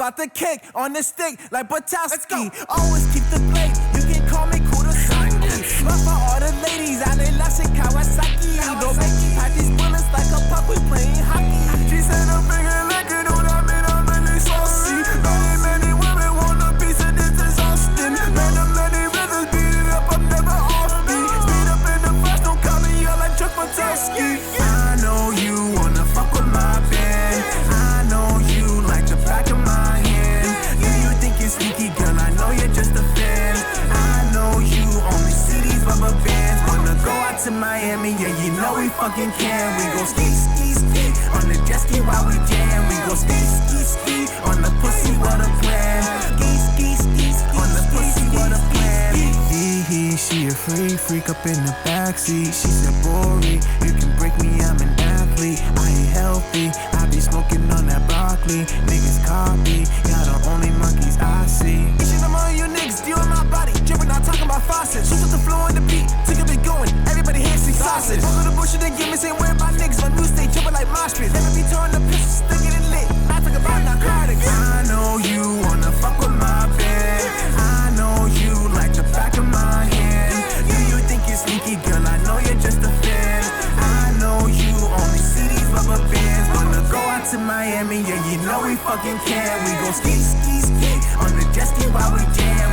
about the cake on the stick like Butowski. Always keep the plate, you can call me Kurosaki. Love for all the ladies, I they love in Kawasaki. Don't make me hide these bullets like a pup, we playing hockey. She said I'm bringing liquor, do that mean I'm really saucy. Many women want a piece of this exhausting. Many rivers beat it up, I'm never off me. Speed up in the fast, don't call me out like Chuck Butowski. I know you wanna fuck with my band. I know you like the back of my hand. Do you think you're sneaky, girl? I know you're just a fan. I know you only see these rubber bands. Wanna go out to Miami, yeah, you know we fucking can. We go ski, ski, ski on the Jetski while we jam. We go ski, ski, ski on the pussy, what a plan. Ski, ski, ski, ski on the pussy, what a plan. She a freak up in the backseat. She said, Borii, you can break me, I'm an athlete. I ain't healthy, I be smoking on that broccoli. Niggas copy, y'all the only monkeys I see. Each and among you niggas stealing my body, dripping, not talking about faucets. Shoot with the flow on the beat, took it going, everybody here see sausage. Over the bullshit and give me, say, where my niggas on new stage, jumping like mosh pits. Never be throwing the pistols, sticking it lit. I talk about narcotics. I know you wanna fuck with my band. I know you like the back of my hand. Do you think you're sneaky, girl? I know you're just a fan. I know you only see these rubber bands. Wanna go out to Miami, yeah, you know we fucking can. We go ski, ski, ski on the Jetski while we jam.